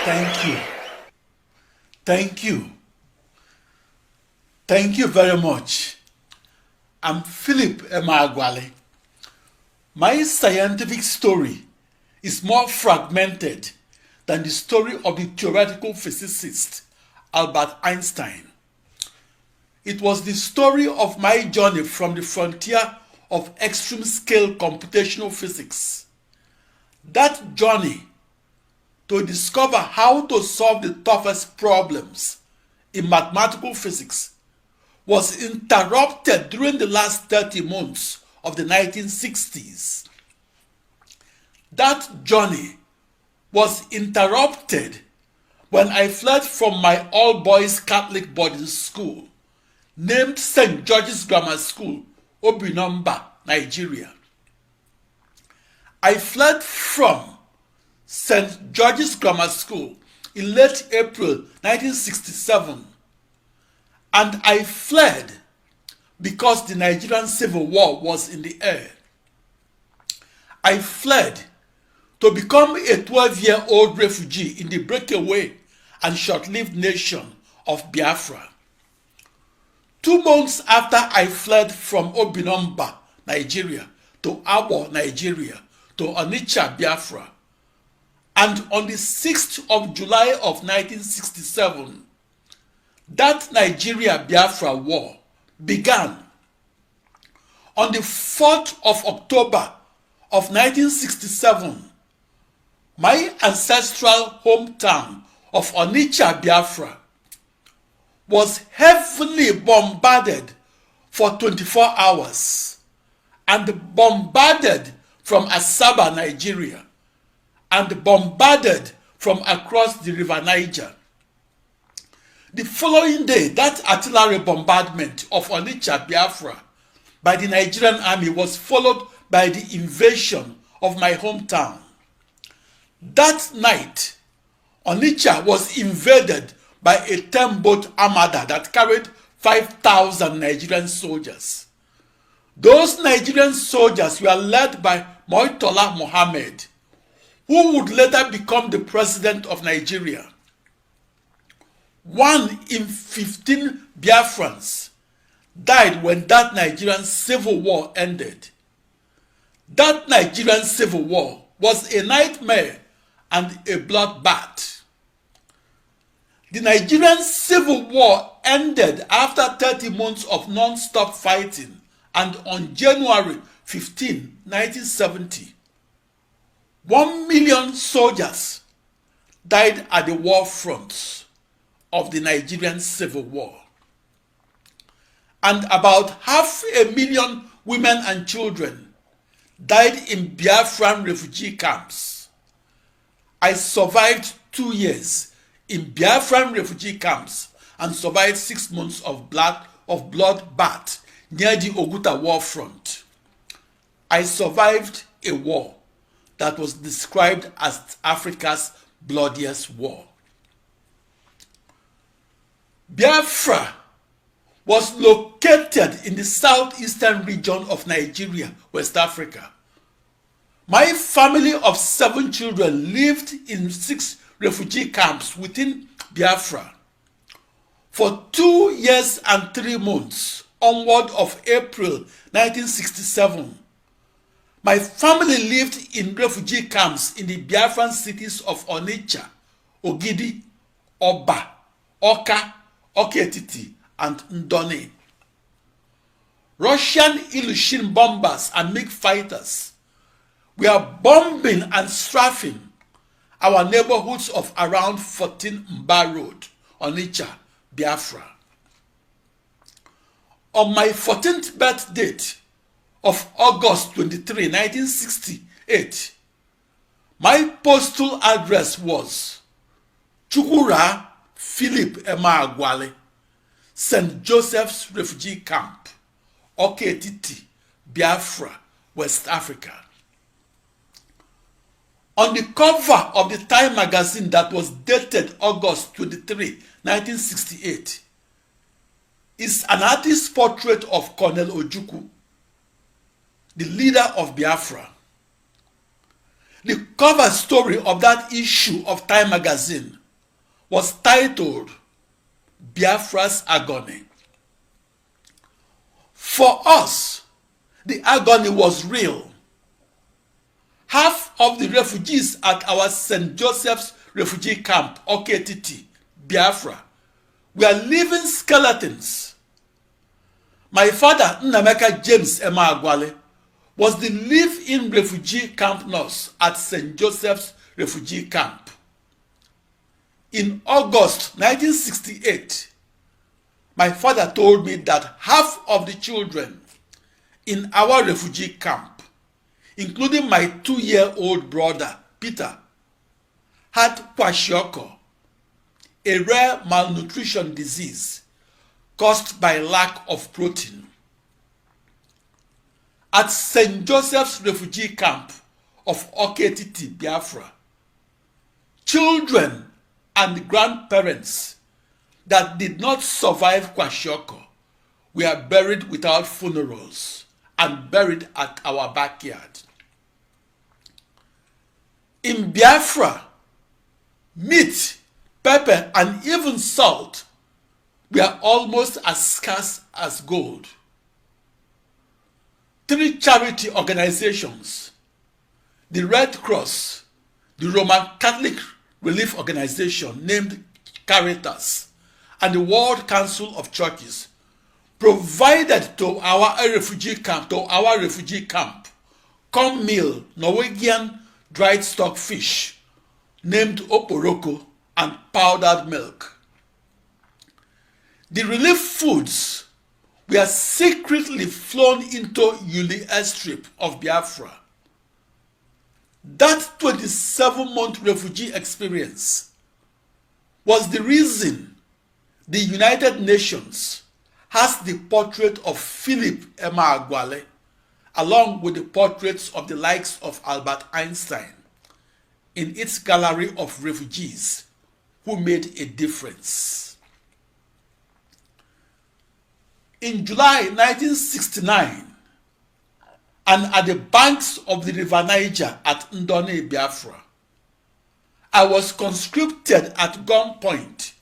Thank you. Thank you. Thank you very much. I'm Philip Emeagwali. My scientific story is more fragmented than the story of the theoretical physicist Albert Einstein. It was the story of my journey from the frontier of extreme-scale computational physics. That journey to discover how to solve the toughest problems in mathematical physics was interrupted during the last 30 months of the 1960s. That journey was interrupted when I fled from my all-boys Catholic boarding school named St. George's Grammar School, Obinomba, Nigeria. I fled from St. George's Grammar School in late April 1967, and I fled because the Nigerian Civil War was in the air. I fled to become a 12-year-old refugee in the breakaway and short-lived nation of Biafra. 2 months after I fled from Obinomba, Nigeria, to Abo, Nigeria, to Onitsha, Biafra, and on the 6th of July of 1967, that Nigeria-Biafra war began. On the 4th of October of 1967, my ancestral hometown of Onitsha, Biafra, was heavily bombarded for 24 hours and bombarded from Asaba, Nigeria, and bombarded from across the River Niger. The following day, that artillery bombardment of Onitsha, Biafra by the Nigerian army was followed by the invasion of my hometown. That night, Onitsha was invaded by a 10-boat armada that carried 5,000 Nigerian soldiers. Those Nigerian soldiers were led by Moitola Mohammed, who would later become the president of Nigeria. 1 in 15 Biafrans died when that Nigerian Civil War ended. That Nigerian Civil War was a nightmare and a bloodbath. The Nigerian Civil War ended after 30 months of non-stop fighting, and on January 15, 1970, 1 million soldiers died at the war fronts of the Nigerian Civil War, and about 500,000 women and children died in Biafran refugee camps. I survived 2 years in Biafran refugee camps and survived 6 months of bloodbath near the Oguta war front. I survived a war that was described as Africa's bloodiest war. Biafra was located in the southeastern region of Nigeria, West Africa. My family of 7 children lived in 6 refugee camps within Biafra. For 2 years and 3 months, onward of April 1967, my family lived in refugee camps in the Biafran cities of Onitsha, Ogidi, Oba, Oka, Oketiti, and Ndoni. Russian Ilyushin bombers and MiG fighters were bombing and strafing our neighborhoods of around 14 Mba Road, Onitsha, Biafra. On my 14th birthday of August 23, 1968, my postal address was Chukura Philip Emeagwali, St. Joseph's Refugee Camp, Oketiti, Biafra, West Africa. On the cover of the Time magazine that was dated August 23, 1968, is an artist's portrait of Colonel Ojukwu, the leader of Biafra. The cover story of that issue of Time magazine was titled Biafra's Agony. For us, the agony was real. Half of the refugees at our St. Joseph's refugee camp, OKTT, Biafra, were living skeletons. My father, Nnameka James Emeagwali, was the live-in refugee camp nurse at St. Joseph's refugee camp. In August 1968, my father told me that half of the children in our refugee camp, including my 2-year-old brother, Peter, had kwashiorkor, a rare malnutrition disease caused by lack of protein. At St. Joseph's refugee camp of OKTT, Biafra, children and grandparents that did not survive kwashiorkor were buried without funerals and buried at our backyard. In Biafra, meat, pepper, and even salt were almost as scarce as gold. 3 charity organizations, the Red Cross, the Roman Catholic Relief Organization named Caritas, and the World Council of Churches, provided to our refugee camp corn meal, Norwegian dried stock fish named oporoko, and powdered milk. The relief foods were secretly flown into Yuli airstrip of Biafra. That 27-month refugee experience was the reason the United Nations has the portrait of Philip Emeagwali along with the portraits of the likes of Albert Einstein in its gallery of refugees who made a difference. In July 1969, and at the banks of the River Niger at Ndone, Biafra, I was conscripted at gunpoint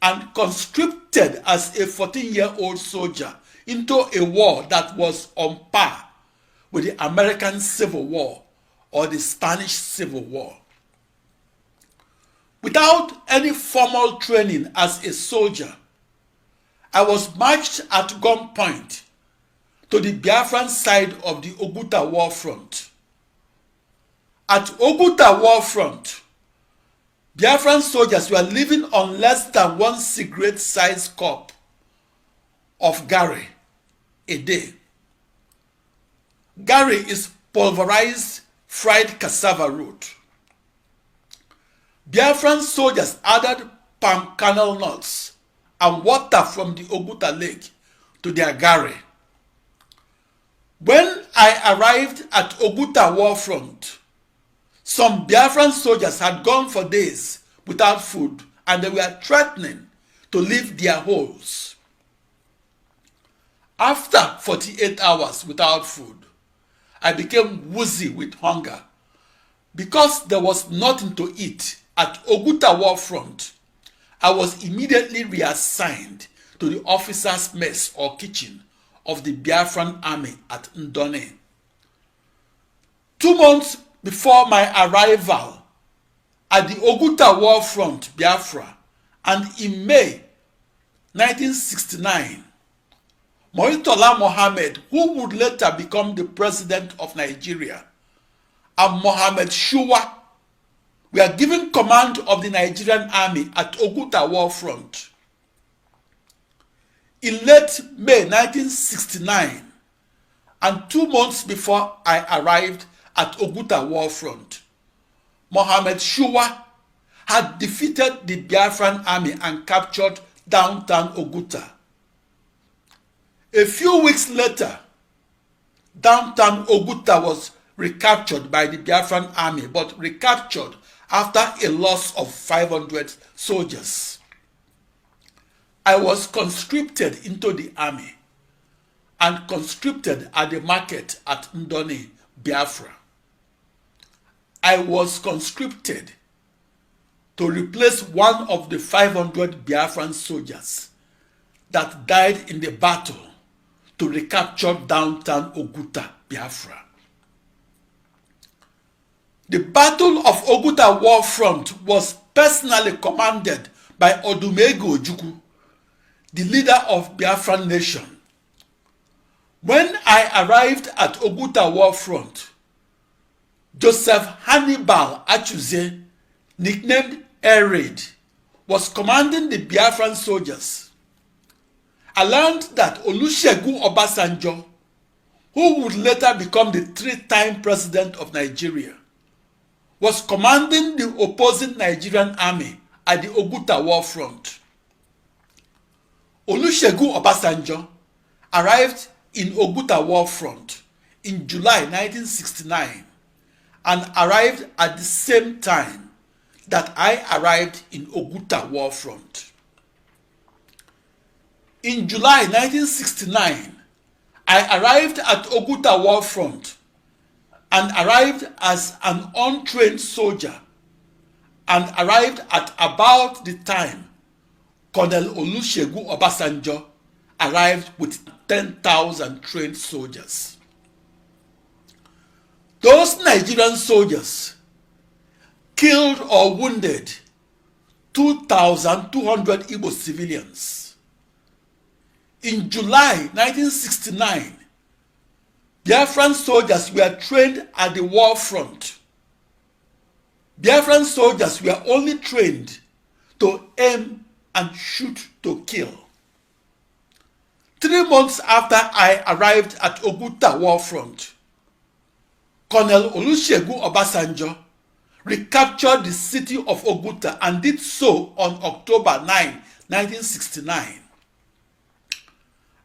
and conscripted as a 14-year-old soldier into a war that was on par with the American Civil War or the Spanish Civil War. Without any formal training as a soldier, I was marched at gunpoint to the Biafran side of the Oguta war front. At Oguta war front, Biafran soldiers were living on less than 1 cigarette-sized cup of gari a day. Gari is pulverized fried cassava root. Biafran soldiers added palm kernel nuts and water from the Oguta lake to their gari. When I arrived at Oguta war front, some Biafran soldiers had gone for days without food and they were threatening to leave their holes. After 48 hours without food, I became woozy with hunger. Because there was nothing to eat at Oguta war front, I was immediately reassigned to the officers' mess or kitchen of the Biafran army at Ndone. 2 months before my arrival at the Oguta war front, Biafra, and in May 1969, Murtala Mohammed, who would later become the president of Nigeria, and Mohammed Shua were given command of the Nigerian army at Oguta war front. In late May 1969, and 2 months before I arrived at Oguta war front, Mohammed Shua had defeated the Biafran army and captured downtown Oguta. A few weeks later, downtown Oguta was recaptured by the Biafran army, but recaptured after a loss of 500 soldiers. I was conscripted into the army and conscripted at the market at Ndone, Biafra. I was conscripted to replace one of the 500 Biafran soldiers that died in the battle to recapture downtown Oguta, Biafra. The Battle of Oguta War Front was personally commanded by Odumegwu Ojukwu, the leader of Biafran nation. When I arrived at Oguta War Front, Joseph Hannibal Achuze, nicknamed Air Raid, was commanding the Biafran soldiers. I learned that Olusegun Obasanjo, who would later become the 3-time president of Nigeria, was commanding the opposing Nigerian army at the Oguta War Front. Olusegun Obasanjo arrived in Oguta War Front in July 1969 and arrived at the same time that I arrived in Oguta War Front. In July 1969, I arrived at Oguta War Front and arrived as an untrained soldier and arrived at about the time Colonel Olusegun Obasanjo arrived with 10,000 trained soldiers. Those Nigerian soldiers killed or wounded 2,200 Igbo civilians. In July 1969, Biafran soldiers were trained at the war front. Biafran soldiers were only trained to aim and shoot to kill. 3 months after I arrived at Oguta War Front, Colonel Olusegun Obasanjo recaptured the city of Oguta and did so on October 9, 1969.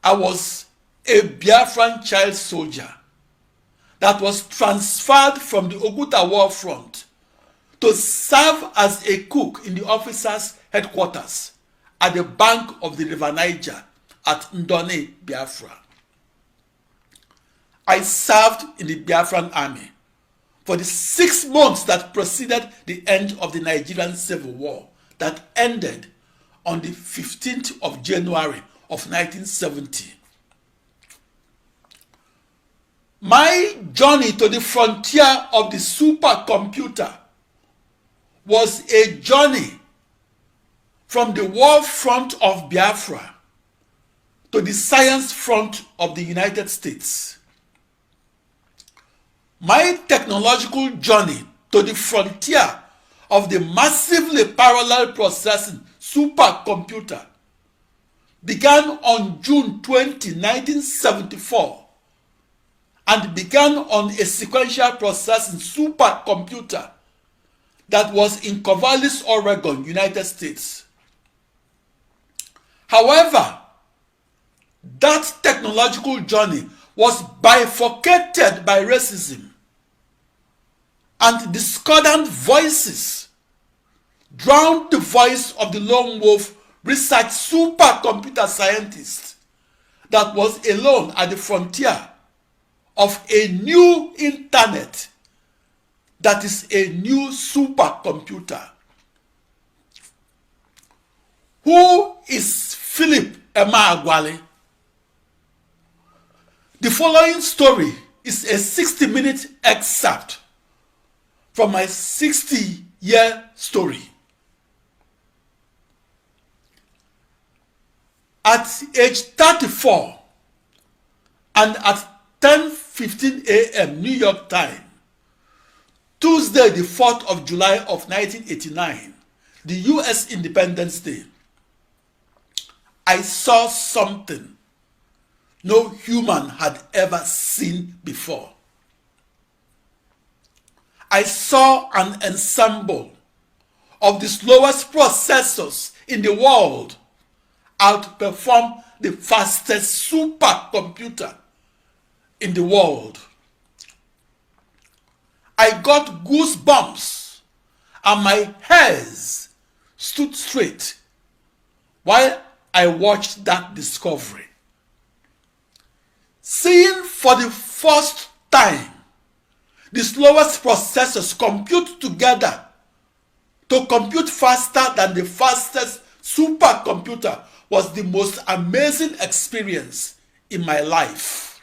I was a Biafran child soldier that was transferred from the Oguta War Front to serve as a cook in the officers' headquarters at the bank of the River Niger at Ndone, Biafra. I served in the Biafran army for the 6 months that preceded the end of the Nigerian Civil War that ended on the 15th of January of 1970. My journey to the frontier of the supercomputer was a journey from the war front of Biafra to the science front of the United States. My technological journey to the frontier of the massively parallel processing supercomputer began on June 20, 1974, and began on a sequential processing supercomputer that was in Corvallis, Oregon, United States. However, that technological journey was bifurcated by racism, and discordant voices drowned the voice of the lone wolf research supercomputer scientist that was alone at the frontier of a new internet that is a new supercomputer. Who is Philip Emeagwali? The following story is a 60-minute excerpt from my 60-year story. At age 34 and at 10:15 a.m. New York time, Tuesday the 4th of July of 1989, the U.S. Independence Day, I saw something no human had ever seen before. I saw an ensemble of the slowest processors in the world outperform the fastest supercomputer in the world. I got goosebumps and my hairs stood straight while I watched that discovery. Seeing for the first time the slowest processors compute together to compute faster than the fastest supercomputer was the most amazing experience in my life.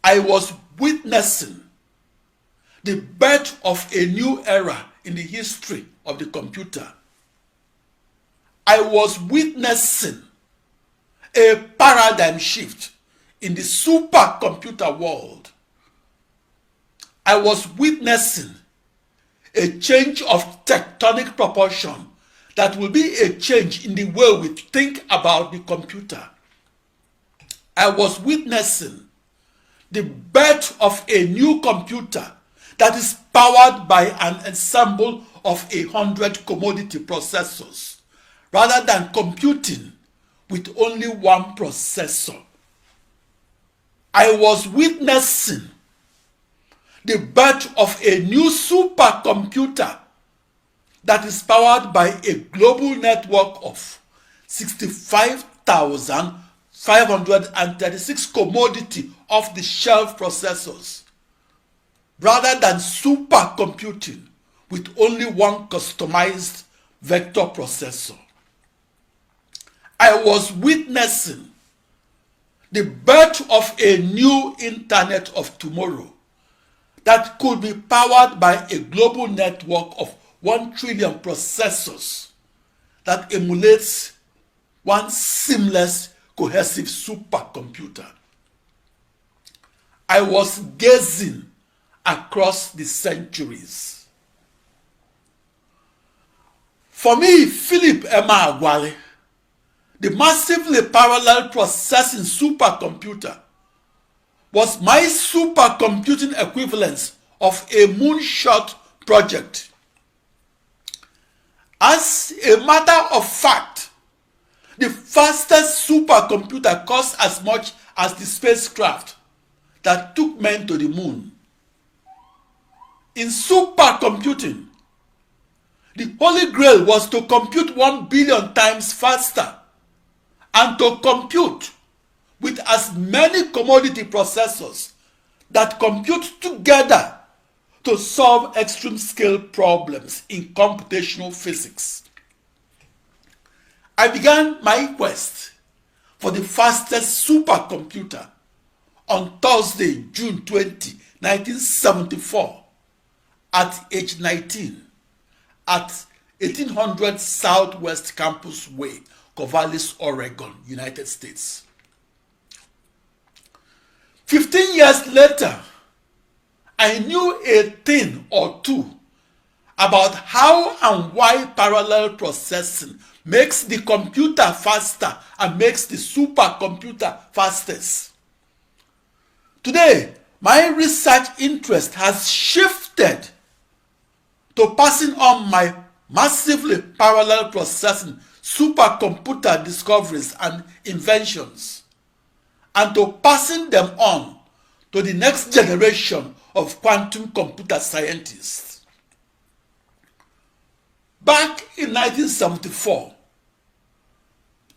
I was witnessing the birth of a new era in the history of the computer. I was witnessing a paradigm shift in the supercomputer world. I was witnessing a change of tectonic proportion that will be a change in the way we think about the computer. I was witnessing the birth of a new computer that is powered by an ensemble of 100 commodity processors rather than computing with only one processor. I was witnessing the birth of a new supercomputer that is powered by a global network of 65,536 commodity off-the-shelf processors rather than supercomputing with only one customized vector processor. I was witnessing the birth of a new Internet of Tomorrow that could be powered by a global network of 1 trillion processors that emulates one seamless, cohesive supercomputer. I was gazing across the centuries. For me, Philip Emeagwali, the massively parallel processing supercomputer was my supercomputing equivalence of a moonshot project. As a matter of fact, the fastest supercomputer cost as much as the spacecraft that took men to the moon. In supercomputing, the Holy Grail was to compute 1 billion times faster and to compute with as many commodity processors that compute together to solve extreme scale problems in computational physics. I began my quest for the fastest supercomputer on Thursday, June 20, 1974, at age 19 at 1800 Southwest Campus Way, Corvallis, Oregon, United States. 15 years later, I knew a thing or two about how and why parallel processing makes the computer faster and makes the supercomputer fastest. Today, my research interest has shifted to passing on my massively parallel processing supercomputer discoveries and inventions, and to passing them on to the next generation of quantum computer scientists. Back in 1974,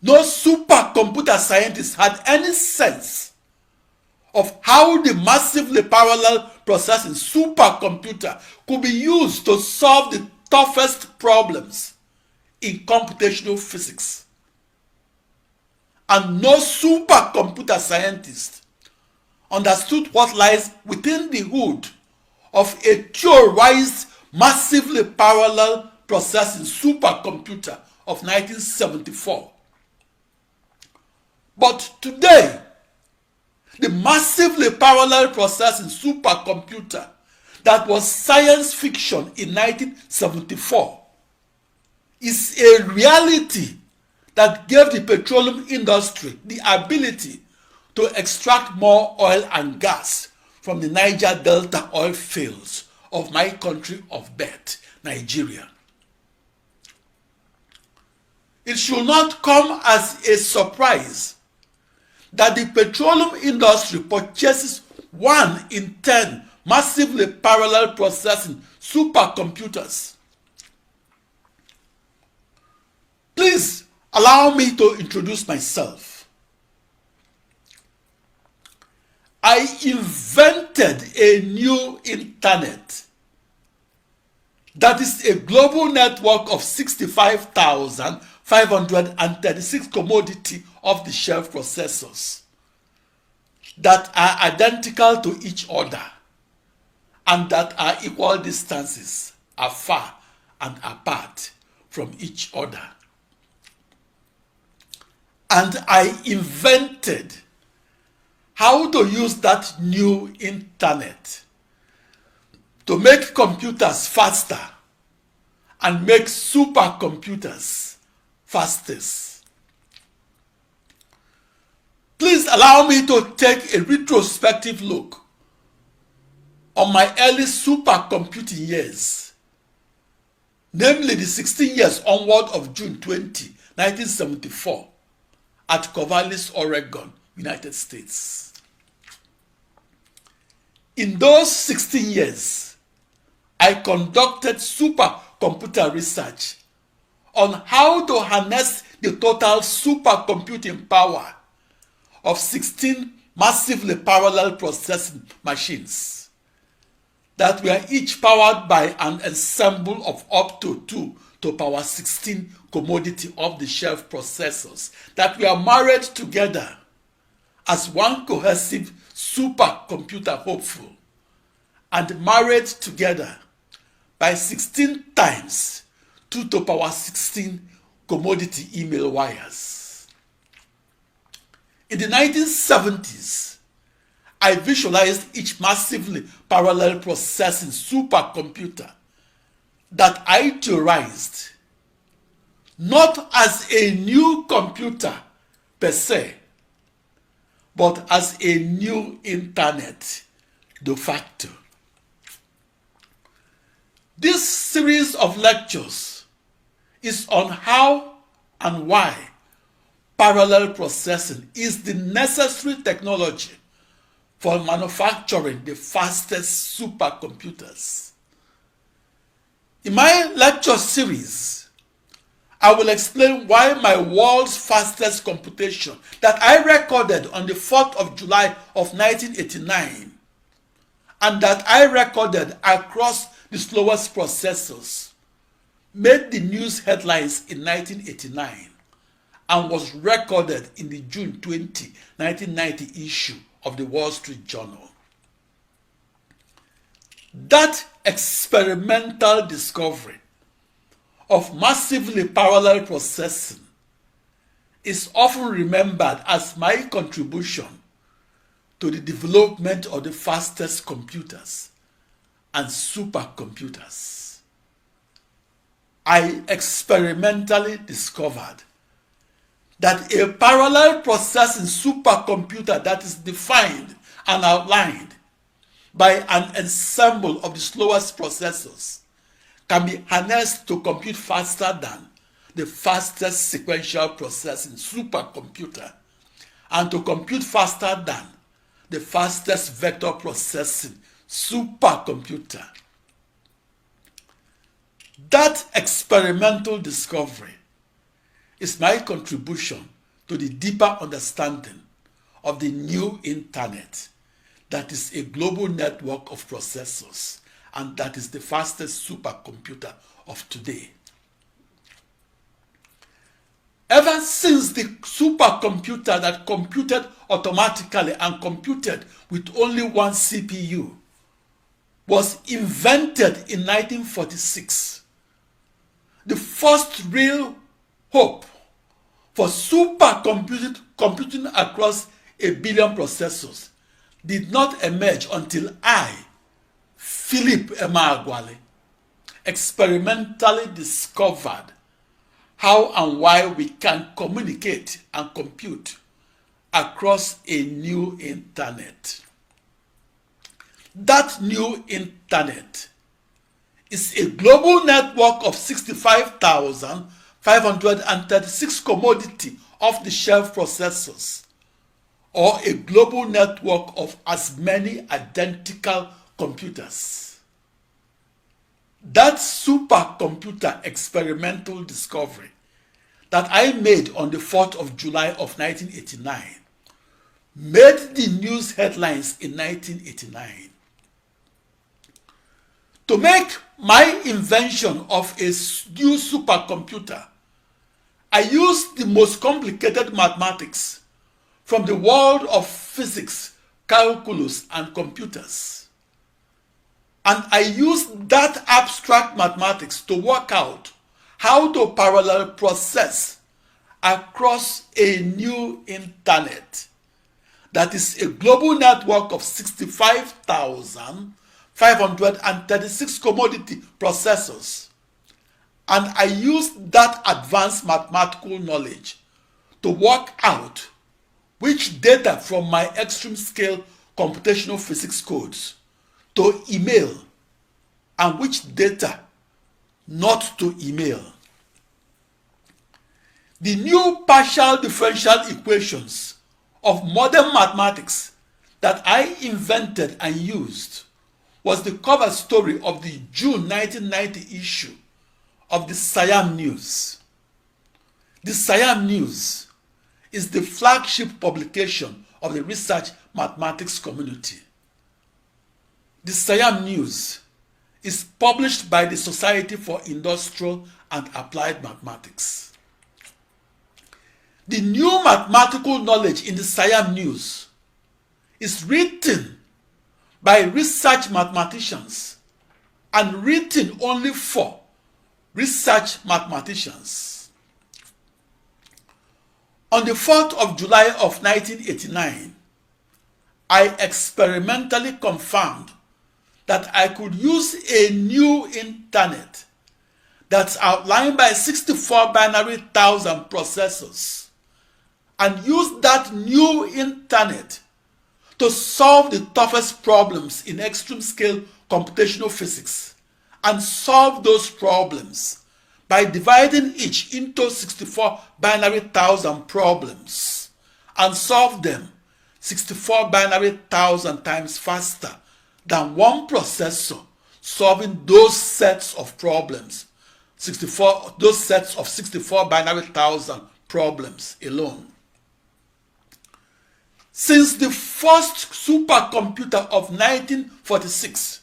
no supercomputer scientist had any sense of how the massively parallel processing supercomputer could be used to solve the toughest problems in computational physics. And no supercomputer scientist understood what lies within the hood of a theorized massively parallel processing supercomputer of 1974. But today, the massively parallel processing supercomputer that was science fiction in 1974 is a reality that gave the petroleum industry the ability to extract more oil and gas from the Niger Delta oil fields of my country of birth, Nigeria. It should not come as a surprise that the petroleum industry purchases 1 in 10 massively parallel processing supercomputers. Please allow me to introduce myself. I invented a new internet That is a global network of 65,536 commodity off-the-shelf processors that are identical to each other and that are equal distances afar and apart from each other. And I invented how to use that new internet to make computers faster and make supercomputers fastest. Please allow me to take a retrospective look on my early supercomputing years, namely the 16 years onward of June 20, 1974, at Corvallis, Oregon, United States. In those 16 years, I conducted supercomputer research on how to harness the total supercomputing power of 16 massively parallel processing machines that were each powered by an ensemble of up to 2 to power 16 commodity off-the-shelf processors that were married together as one cohesive supercomputer hopeful and married together by 16 times 2 to power 16 commodity email wires. In the 1970s, I visualized each massively parallel processing supercomputer that I theorized not as a new computer per se, but as a new internet de facto. This series of lectures is on how and why parallel processing is the necessary technology for manufacturing the fastest supercomputers. In my lecture series, I will explain why my world's fastest computation that I recorded on the 4th of July of 1989 and that I recorded across the slowest processors made the news headlines in 1989 and was recorded in the June 20, 1990 issue of the Wall Street Journal. That experimental discovery of massively parallel processing is often remembered as my contribution to the development of the fastest computers and supercomputers. I experimentally discovered that a parallel processing supercomputer that is defined and outlined by an ensemble of the slowest processors can be harnessed to compute faster than the fastest sequential processing supercomputer and to compute faster than the fastest vector processing supercomputer. That experimental discovery is my contribution to the deeper understanding of the new internet that is a global network of processors and that is the fastest supercomputer of today. Ever since the supercomputer that computed automatically and computed with only one CPU was invented in 1946, the first real hope for supercomputing across a billion processors did not emerge until I, Philip Emeagwali, experimentally discovered how and why we can communicate and compute across a new internet. That new internet is a global network of 65,536 commodity off-the-shelf processors, or a global network of as many identical computers. That supercomputer experimental discovery that I made on the 4th of July of 1989 made the news headlines in 1989. To make my invention of a new supercomputer, I used the most complicated mathematics from the world of physics, calculus, and computers. And I used that abstract mathematics to work out how to parallel process across a new internet that is a global network of 65,536 commodity processors. And I used that advanced mathematical knowledge to work out which data from my extreme scale computational physics codes to email and which data not to email. The new partial differential equations of modern mathematics that I invented and used was the cover story of the June 1990 issue of the Siam News. The Siam News is the flagship publication of the research mathematics community. The Siam News is published by the Society for Industrial and Applied Mathematics. The new mathematical knowledge in the Siam News is written by research mathematicians and written only for research mathematicians. On the 4th of July of 1989, I experimentally confirmed that I could use a new internet that's outlined by 64 binary thousand processors and use that new internet to solve the toughest problems in extreme scale computational physics and solve those problems by dividing each into 64 binary thousand problems and solve them 64 binary thousand times faster than one processor solving those sets of problems, those sets of 64 binary thousand problems alone. Since the first supercomputer of 1946,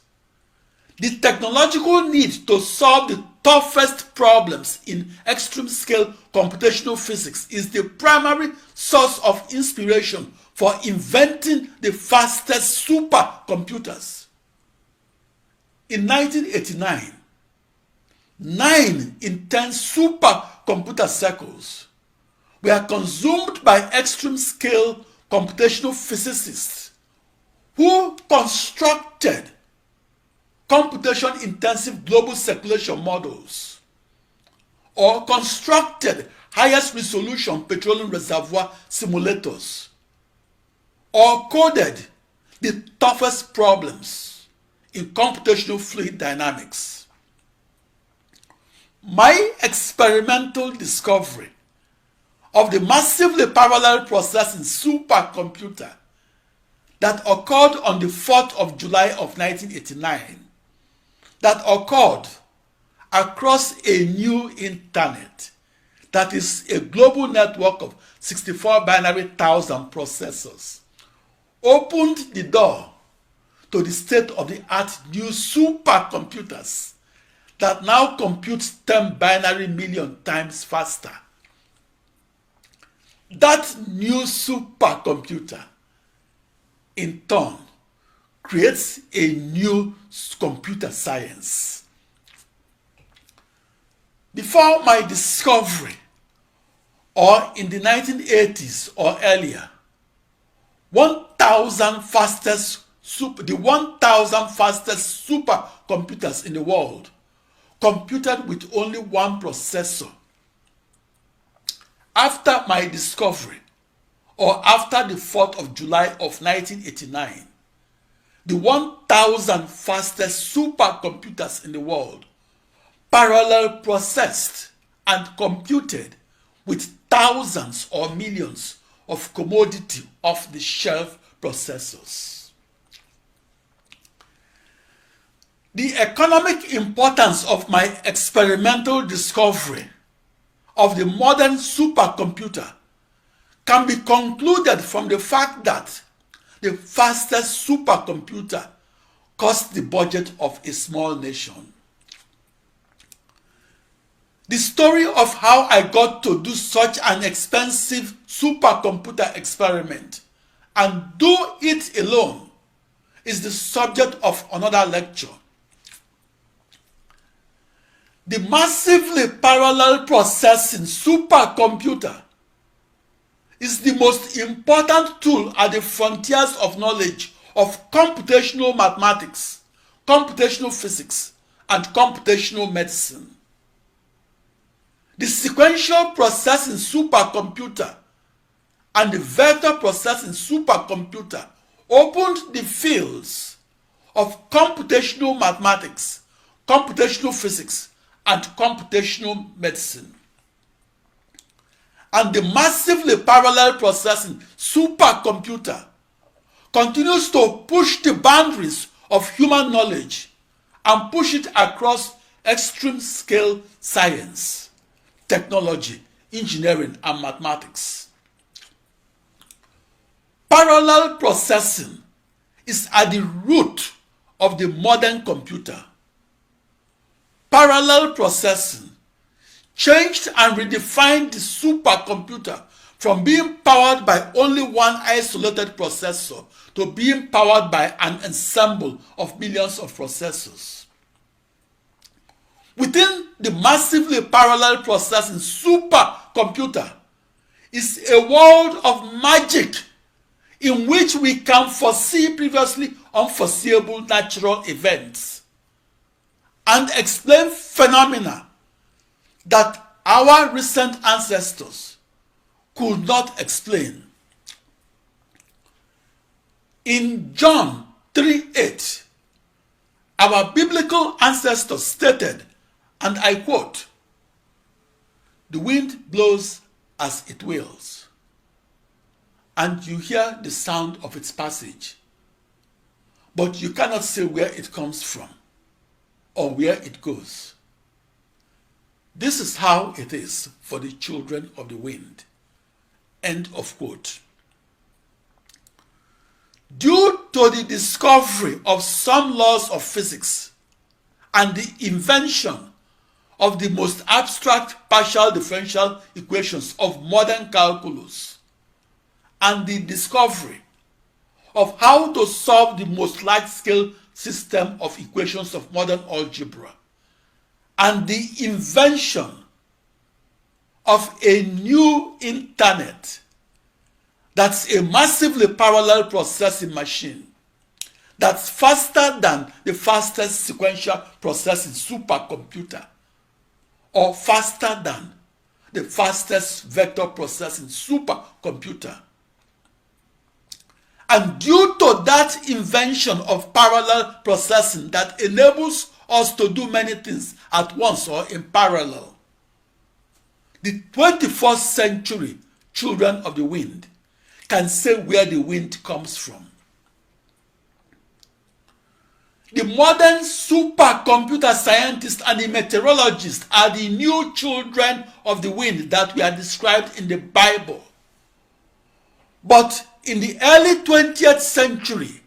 the technological need to solve the toughest problems in extreme scale computational physics is the primary source of inspiration for inventing the fastest supercomputers. In 1989, 9 in 10 supercomputer cycles were consumed by extreme scale computational physicists who constructed computation-intensive global circulation models or constructed highest resolution petroleum reservoir simulators or coded the toughest problems in computational fluid dynamics. My experimental discovery of the massively parallel processing supercomputer that occurred on the 4th of July of 1989, that occurred across a new internet that is a global network of 64 binary thousand processors, opened the door to the state-of-the-art new supercomputers that now compute 10 binary million times faster. That new supercomputer, in turn, creates a new computer science. Before my discovery, or in the 1980s or earlier, the 1,000 fastest supercomputers in the world computed with only one processor. After my discovery, or after the 4th of July of 1989, the 1,000 fastest supercomputers in the world parallel processed and computed with thousands or millions of commodity off-the-shelf processors. The economic importance of my experimental discovery of the modern supercomputer can be concluded from the fact that the fastest supercomputer cost the budget of a small nation. The story of how I got to do such an expensive supercomputer experiment and do it alone is the subject of another lecture. The massively parallel processing supercomputer is the most important tool at the frontiers of knowledge of computational mathematics, computational physics, and computational medicine. The sequential processing supercomputer and the vector processing supercomputer opened the fields of computational mathematics, computational physics, and computational medicine. And the massively parallel processing supercomputer continues to push the boundaries of human knowledge and push it across extreme scale science, technology, engineering, and mathematics. Parallel processing is at the root of the modern computer. Parallel processing changed and redefined the supercomputer from being powered by only one isolated processor to being powered by an ensemble of millions of processors. Within the massively parallel processing supercomputer is a world of magic in which we can foresee previously unforeseeable natural events and explain phenomena that our recent ancestors could not explain. In John 3:8, our biblical ancestors stated, and I quote, "The wind blows as it wills, and you hear the sound of its passage, but you cannot say where it comes from or where it goes. This is how it is for the children of the wind." End of quote. Due to the discovery of some laws of physics and the invention of the most abstract partial differential equations of modern calculus, and the discovery of how to solve the most large-scale system of equations of modern algebra, and the invention of a new internet that's a massively parallel processing machine that's faster than the fastest sequential processing supercomputer or faster than the fastest vector processing supercomputer. And due to that invention of parallel processing that enables us to do many things at once or in parallel, the 21st century children of the wind can say where the wind comes from. The modern supercomputer scientists and the meteorologists are the new children of the wind that were described in the Bible. But in the early 20th century,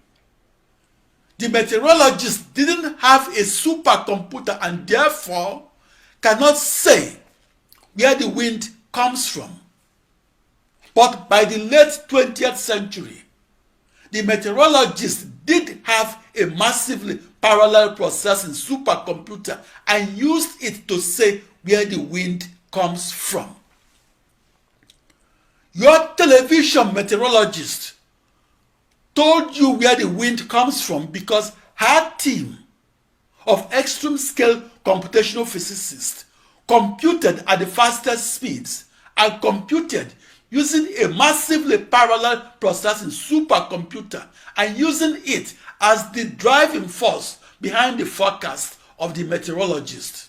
the meteorologists didn't have a supercomputer and therefore cannot say where the wind comes from. But by the late 20th century, the meteorologists did have a massively parallel processing supercomputer and used it to say where the wind comes from. Your television meteorologist told you where the wind comes from because her team of extreme scale computational physicists computed at the fastest speeds and computed using a massively parallel processing supercomputer and using it as the driving force behind the forecast of the meteorologist.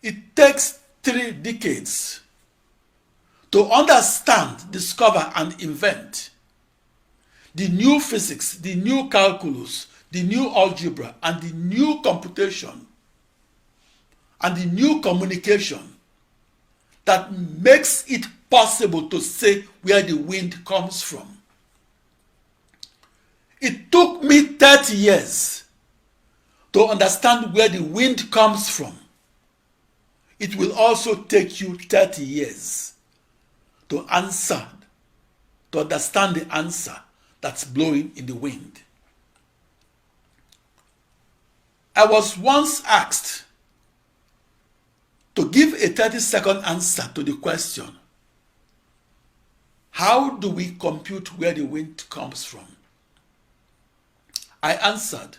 It takes 3 decades to understand, discover, and invent the new physics, the new calculus, the new algebra, and the new computation, and the new communication that makes it possible to say where the wind comes from. It took me 30 years to understand where the wind comes from. It will also take you 30 years to understand the answer that's blowing in the wind. I was once asked to give a 30-second answer to the question, how do we compute where the wind comes from? I answered,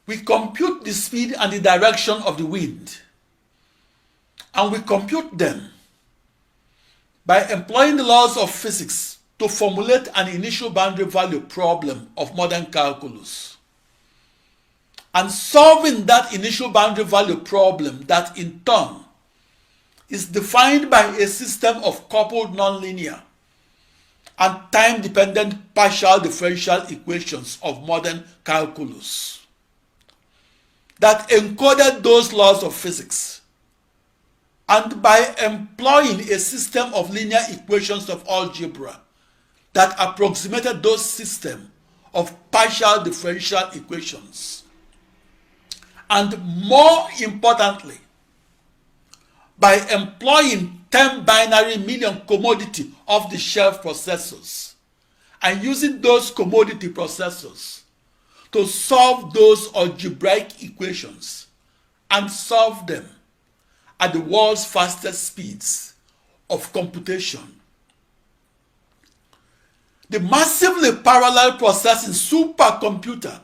we compute the speed and the direction of the wind, and we compute them by employing the laws of physics to formulate an initial boundary value problem of modern calculus, and solving that initial boundary value problem that in turn is defined by a system of coupled nonlinear and time-dependent partial differential equations of modern calculus that encoded those laws of physics, and by employing a system of linear equations of algebra that approximated those systems of partial differential equations, and more importantly, by employing 10 binary million commodity off-the-shelf processors and using those commodity processors to solve those algebraic equations and solve them at the world's fastest speeds of computation. The massively parallel processing supercomputer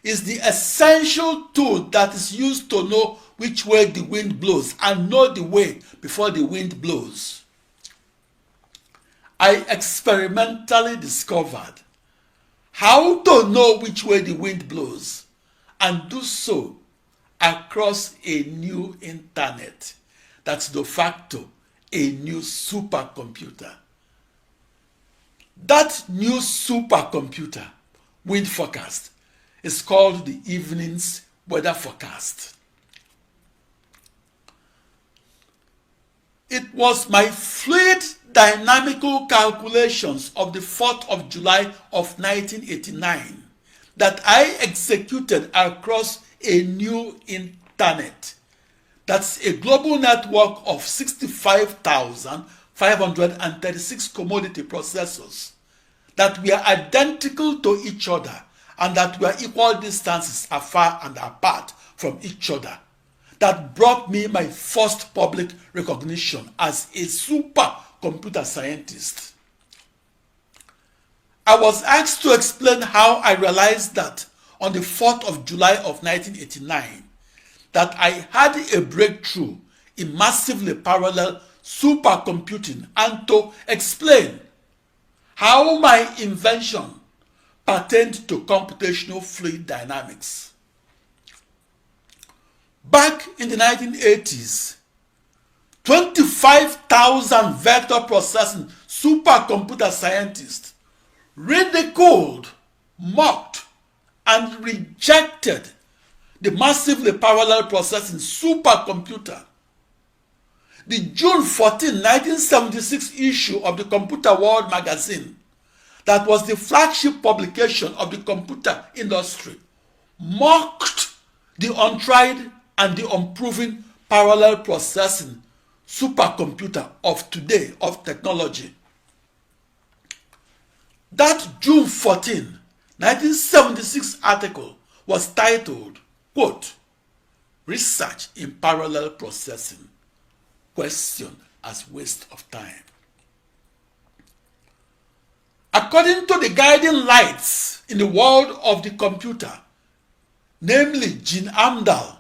is the essential tool that is used to know which way the wind blows and know the way before the wind blows. I experimentally discovered how to know which way the wind blows and do so across a new internet. That's de facto a new supercomputer. That new supercomputer, wind forecast, is called the evening's weather forecast. It was my fluid dynamical calculations of the 4th of July of 1989 that I executed across a new internet. That's a global network of 65,536 commodity processors that were identical to each other and that were equal distances afar and apart from each other, that brought me my first public recognition as a supercomputer scientist. I was asked to explain how I realized that on the 4th of July of 1989 that I had a breakthrough in massively parallel supercomputing, and to explain how my invention pertained to computational fluid dynamics. Back in the 1980s, 25,000 vector processing supercomputer scientists ridiculed, mocked, and rejected the massively parallel processing supercomputer. The June 14, 1976 issue of the Computer World magazine, that was the flagship publication of the computer industry, mocked the untried and the unproven parallel processing supercomputer of today, of technology. That June 14, 1976 article was titled, quote, "Research in Parallel Processing, questioned as waste of time." According to the guiding lights in the world of the computer, namely Gene Amdahl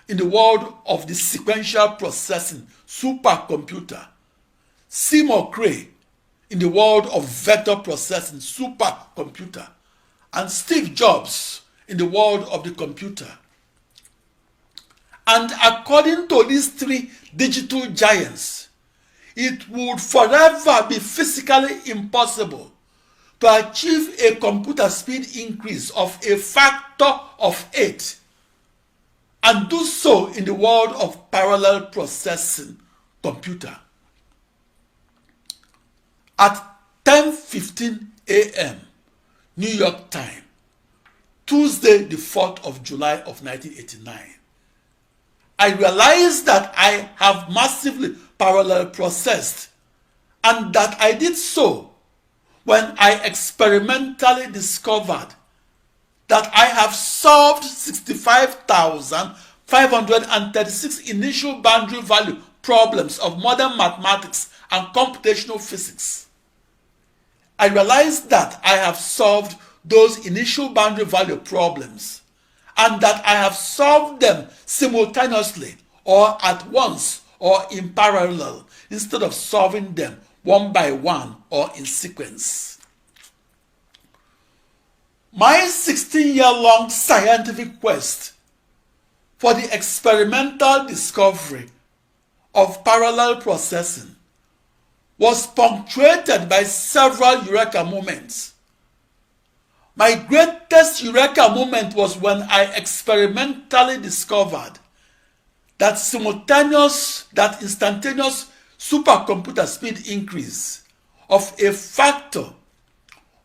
in the world of the sequential processing supercomputer, Seymour Cray in the world of vector processing supercomputer, and Steve Jobs in the world of the computer. And according to these three digital giants, it would forever be physically impossible to achieve a computer speed increase of a factor of 8 and do so in the world of parallel processing computer. At 10:15 a.m., New York Times, Tuesday, the 4th of July of 1989. I realized that I have massively parallel processed, and that I did so when I experimentally discovered that I have solved 65,536 initial boundary value problems of modern mathematics and computational physics. I realized that I have solved those initial boundary value problems, and that I have solved them simultaneously or at once or in parallel instead of solving them one by one or in sequence. My 16-year-long scientific quest for the experimental discovery of parallel processing was punctuated by several eureka moments. My greatest eureka moment was when I experimentally discovered that instantaneous supercomputer speed increase of a factor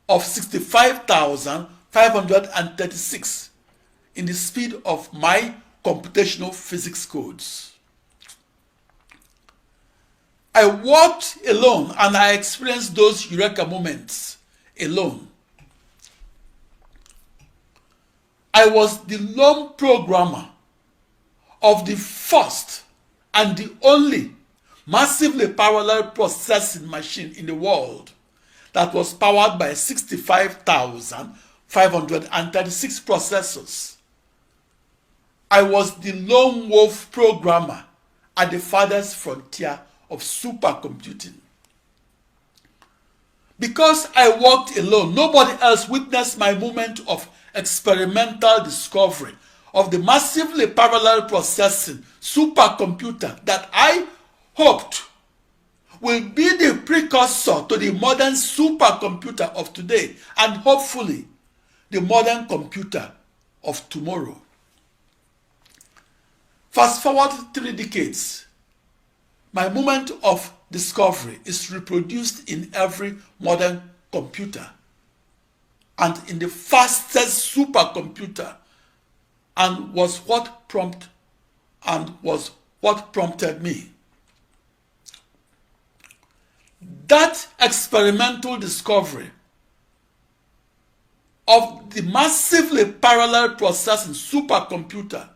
of 65,536 in the speed of my computational physics codes. I worked alone and I experienced those eureka moments alone. I was the lone programmer of the first and the only massively parallel processing machine in the world that was powered by 65,536 processors. I was the lone wolf programmer at the farthest frontier of supercomputing. Because I worked alone, nobody else witnessed my moment of experimental discovery of the massively parallel processing supercomputer that I hoped will be the precursor to the modern supercomputer of today and hopefully the modern computer of tomorrow. Fast forward 3 decades, my moment of discovery is reproduced in every modern computer and in the fastest supercomputer, and was what prompted me. That experimental discovery of the massively parallel processing supercomputer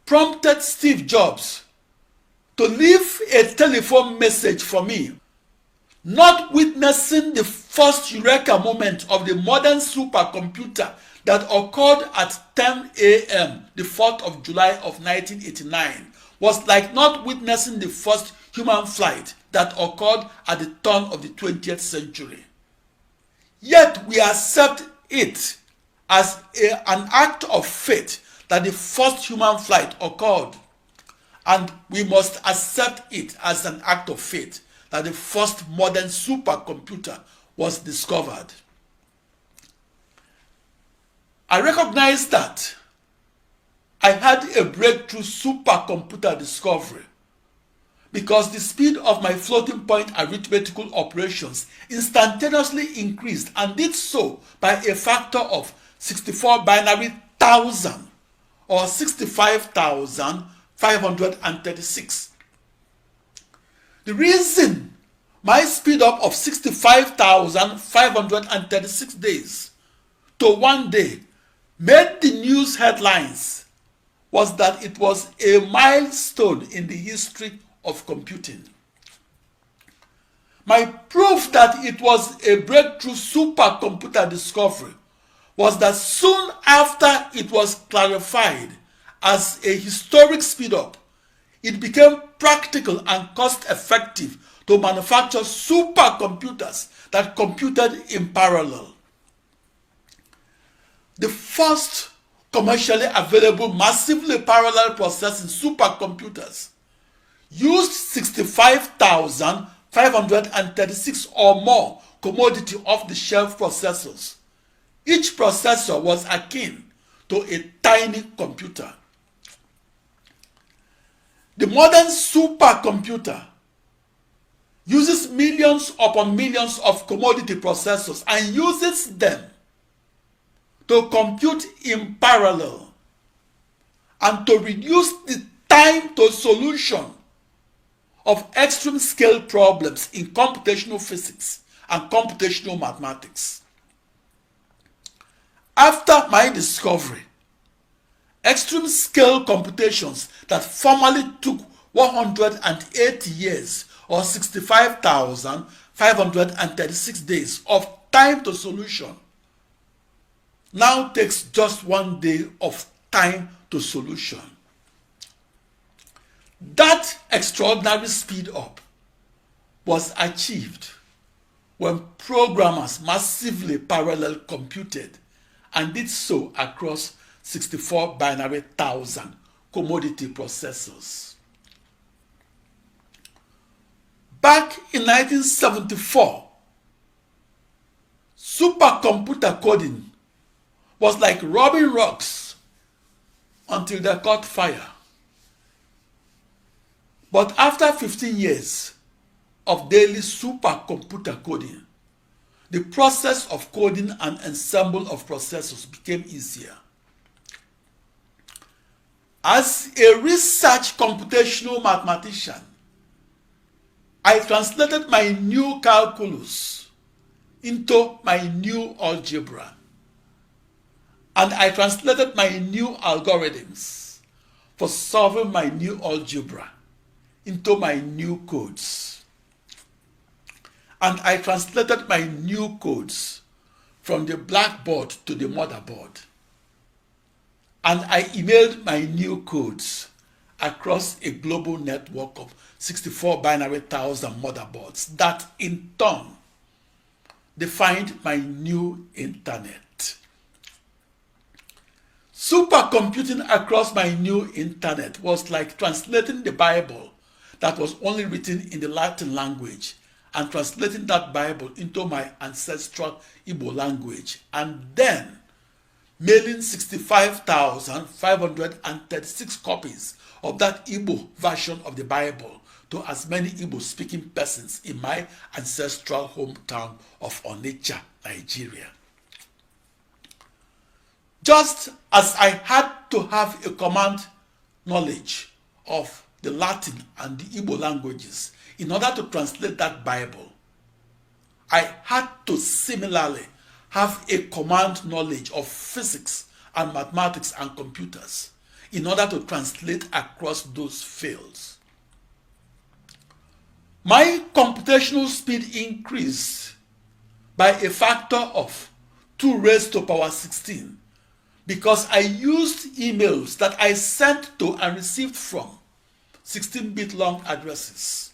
prompted Steve Jobs to leave a telephone message for me. Not witnessing the first eureka moment of the modern supercomputer that occurred at 10 a.m. the 4th of July of 1989 was like not witnessing the first human flight that occurred at the turn of the 20th century. Yet we accept it as an act of fate that the first human flight occurred, and we must accept it as an act of fate that the first modern supercomputer was discovered. I recognize that I had a breakthrough supercomputer discovery because the speed of my floating point arithmetical operations instantaneously increased and did so by a factor of 64 binary thousand or 65,536. The reason my speed up of 65,536 days to 1 day made the news headlines was that it was a milestone in the history of computing. My proof that it was a breakthrough supercomputer discovery was that soon after it was clarified as a historic speedup, it became practical and cost-effective to manufacture supercomputers that computed in parallel. The first commercially available massively parallel processing supercomputers used 65,536 or more commodity off-the-shelf processors. Each processor was akin to a tiny computer. The modern supercomputer uses millions upon millions of commodity processors and uses them to compute in parallel and to reduce the time to solution of extreme scale problems in computational physics and computational mathematics. After my discovery, extreme scale computations that formerly took 180 years or 65,536 days of time to solution now takes just 1 day of time to solution. That extraordinary speed up was achieved when programmers massively parallel computed and did so across 64 binary thousand commodity processors. Back in 1974, supercomputer coding was like rubbing rocks until they caught fire. But after 15 years of daily supercomputer coding, the process of coding an ensemble of processors became easier. As a research computational mathematician, I translated my new calculus into my new algebra, and I translated my new algorithms for solving my new algebra into my new codes. And I translated my new codes from the blackboard to the motherboard. And I emailed my new codes across a global network of 64 binary thousand motherboards that in turn defined my new internet. Supercomputing across my new internet was like translating the Bible that was only written in the Latin language and translating that Bible into my ancestral Igbo language and then mailing 65,536 copies of that Igbo version of the Bible to as many Igbo-speaking persons in my ancestral hometown of Onitsha, Nigeria. Just as I had to have a command knowledge of the Latin and the Igbo languages in order to translate that Bible, I had to similarly have a command knowledge of physics and mathematics and computers in order to translate across those fields. My computational speed increased by a factor of 2 raised to power 16 because I used emails that I sent to and received from 16-bit long addresses.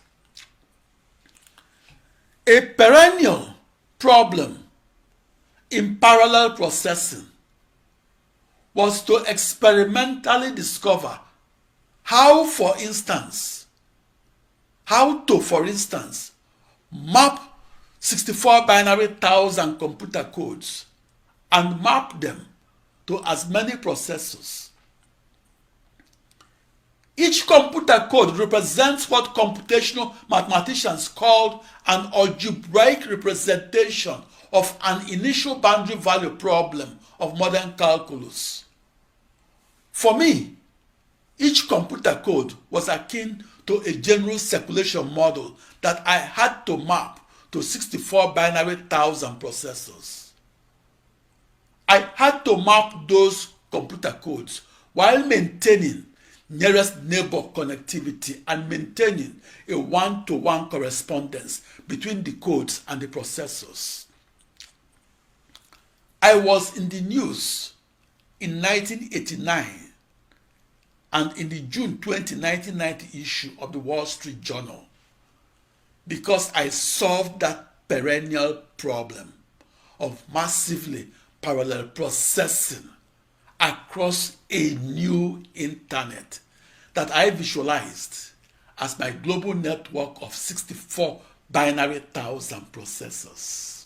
A perennial problem in parallel processing was to experimentally discover how, for instance, map 64 binary thousand computer codes and map them to as many processors. Each computer code represents what computational mathematicians called an algebraic representation of an initial boundary value problem of modern calculus. For me, each computer code was akin to a general circulation model that I had to map to 64 binary thousand processors. I had to map those computer codes while maintaining nearest neighbor connectivity and maintaining a one-to-one correspondence between the codes and the processors. I was in the news in 1989 and in the June 20, 1990 issue of the Wall Street Journal because I solved that perennial problem of massively parallel processing across a new internet that I visualized as my global network of 64 binary thousand processors.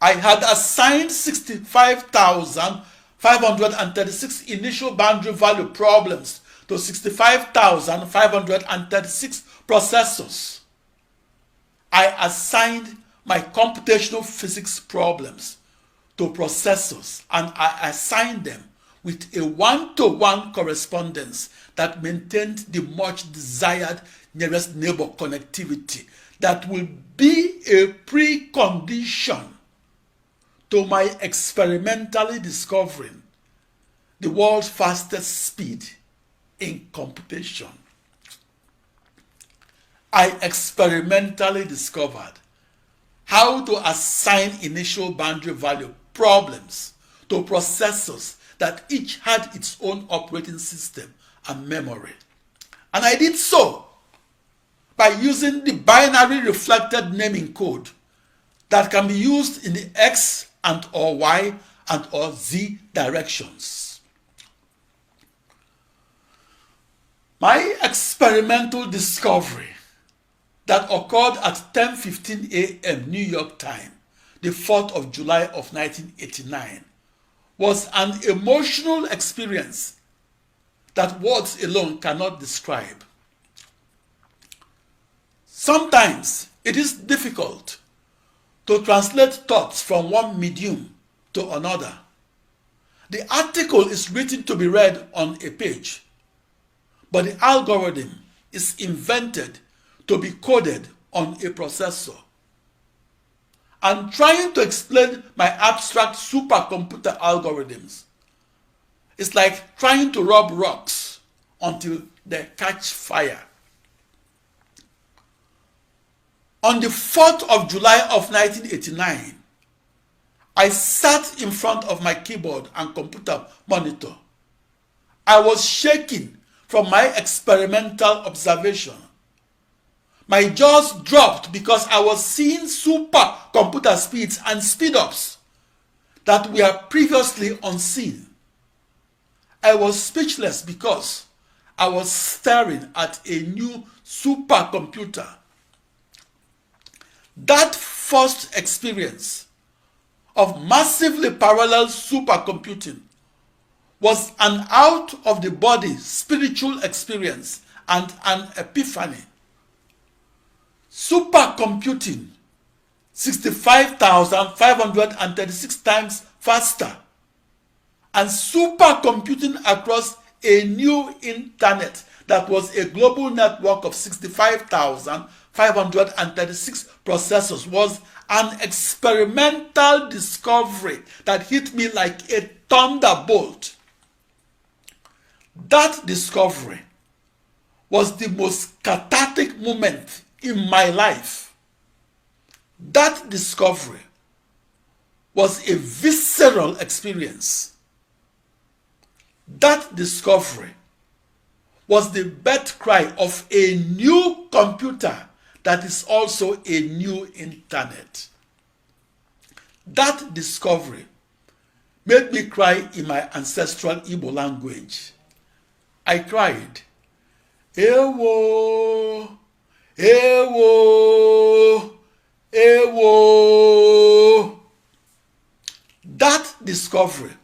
I had assigned 65,536 initial boundary value problems to 65,536 processors. I assigned my computational physics problems to processors, and I assigned them with a one-to-one correspondence that maintained the much desired nearest neighbor connectivity that will be a precondition to my experimentally discovering the world's fastest speed in computation. I experimentally discovered how to assign initial boundary value problems to processors that each had its own operating system and memory. And I did so by using the binary reflected naming code that can be used in the X and or Y and or Z directions. My experimental discovery that occurred at 10:15 a.m. New York time, the 4th of July of 1989, was an emotional experience that words alone cannot describe. Sometimes it is difficult to translate thoughts from one medium to another. The article is written to be read on a page, but the algorithm is invented to be coded on a processor. And trying to explain my abstract supercomputer algorithms is like trying to rub rocks until they catch fire. On the 4th of July of 1989, I sat in front of my keyboard and computer monitor. I was shaking from my experimental observation. My jaws dropped because I was seeing supercomputer speeds and speedups that were previously unseen. I was speechless because I was staring at a new supercomputer. That first experience of massively parallel supercomputing was an out-of-the-body spiritual experience and an epiphany. Supercomputing 65,536 times faster and supercomputing across a new internet that was a global network of 65,536 processors was an experimental discovery that hit me like a thunderbolt. That discovery was the most cathartic moment in my life. That discovery was a visceral experience. That discovery was the birth cry of a new computer that is also a new internet. That discovery made me cry in my ancestral Igbo language. I cried, "Ewo, ewo, ewo." That discovery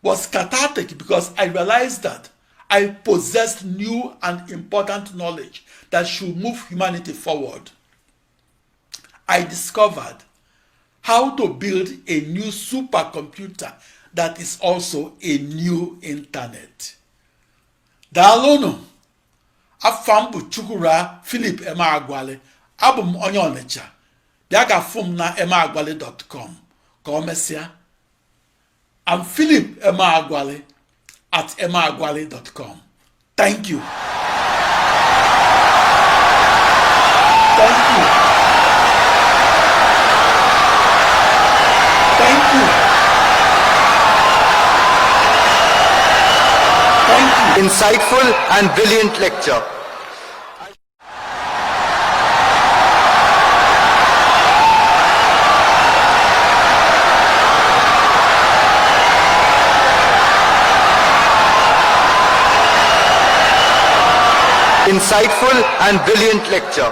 was cathartic because I realized that I possessed new and important knowledge that should move humanity forward. I discovered how to build a new supercomputer that is also a new internet. Daalụnụ, afam bụ Chukwura Philip Emeagwali, abụ m onye Ọnịcha. Bịa ga fụ m na emeagwali.com ka o mesịa. I'm Philip Emeagwali at emeagwali.com. Thank you. Thank you. Thank you. Thank you. Insightful and brilliant lecture. Insightful and brilliant lecture.